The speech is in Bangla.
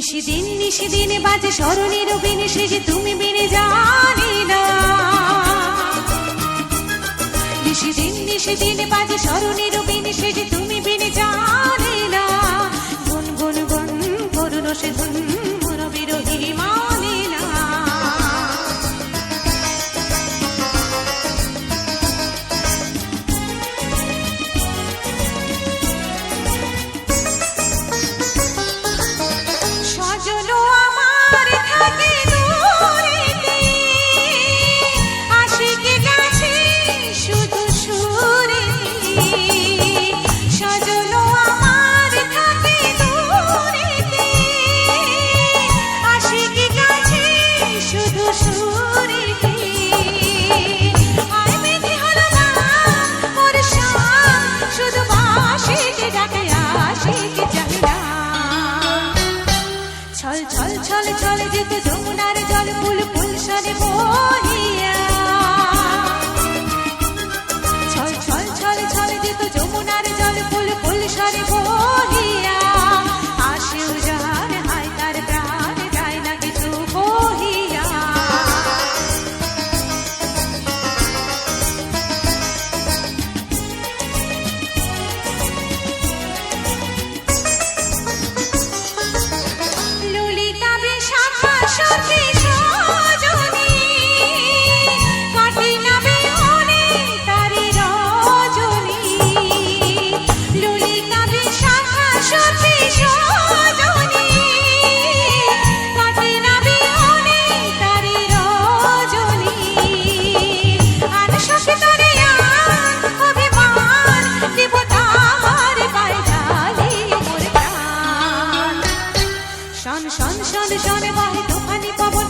নিশিদিনে বাজে স্মরণের বিনে সে যে তুমি বিনে জানি না। নিশিদিনে বাজে স্মরণের বিনে সে যে তুমি বিনে জানি না। গুন গুন গুন করুণ সে ধুন মোর বিরোহী মানে না। ছল ছল যেত যমুনার জল ফুল ফুল সরে বহিয়া। ছল ছল ছল ছল যেত যমুনার জল ফুল ফুল সরে বহিয়া। আসেও যার হায় তার প্রাণ যায় না কিছু বহিয়া। শন শন শন শনে বাহে তুফানি পবন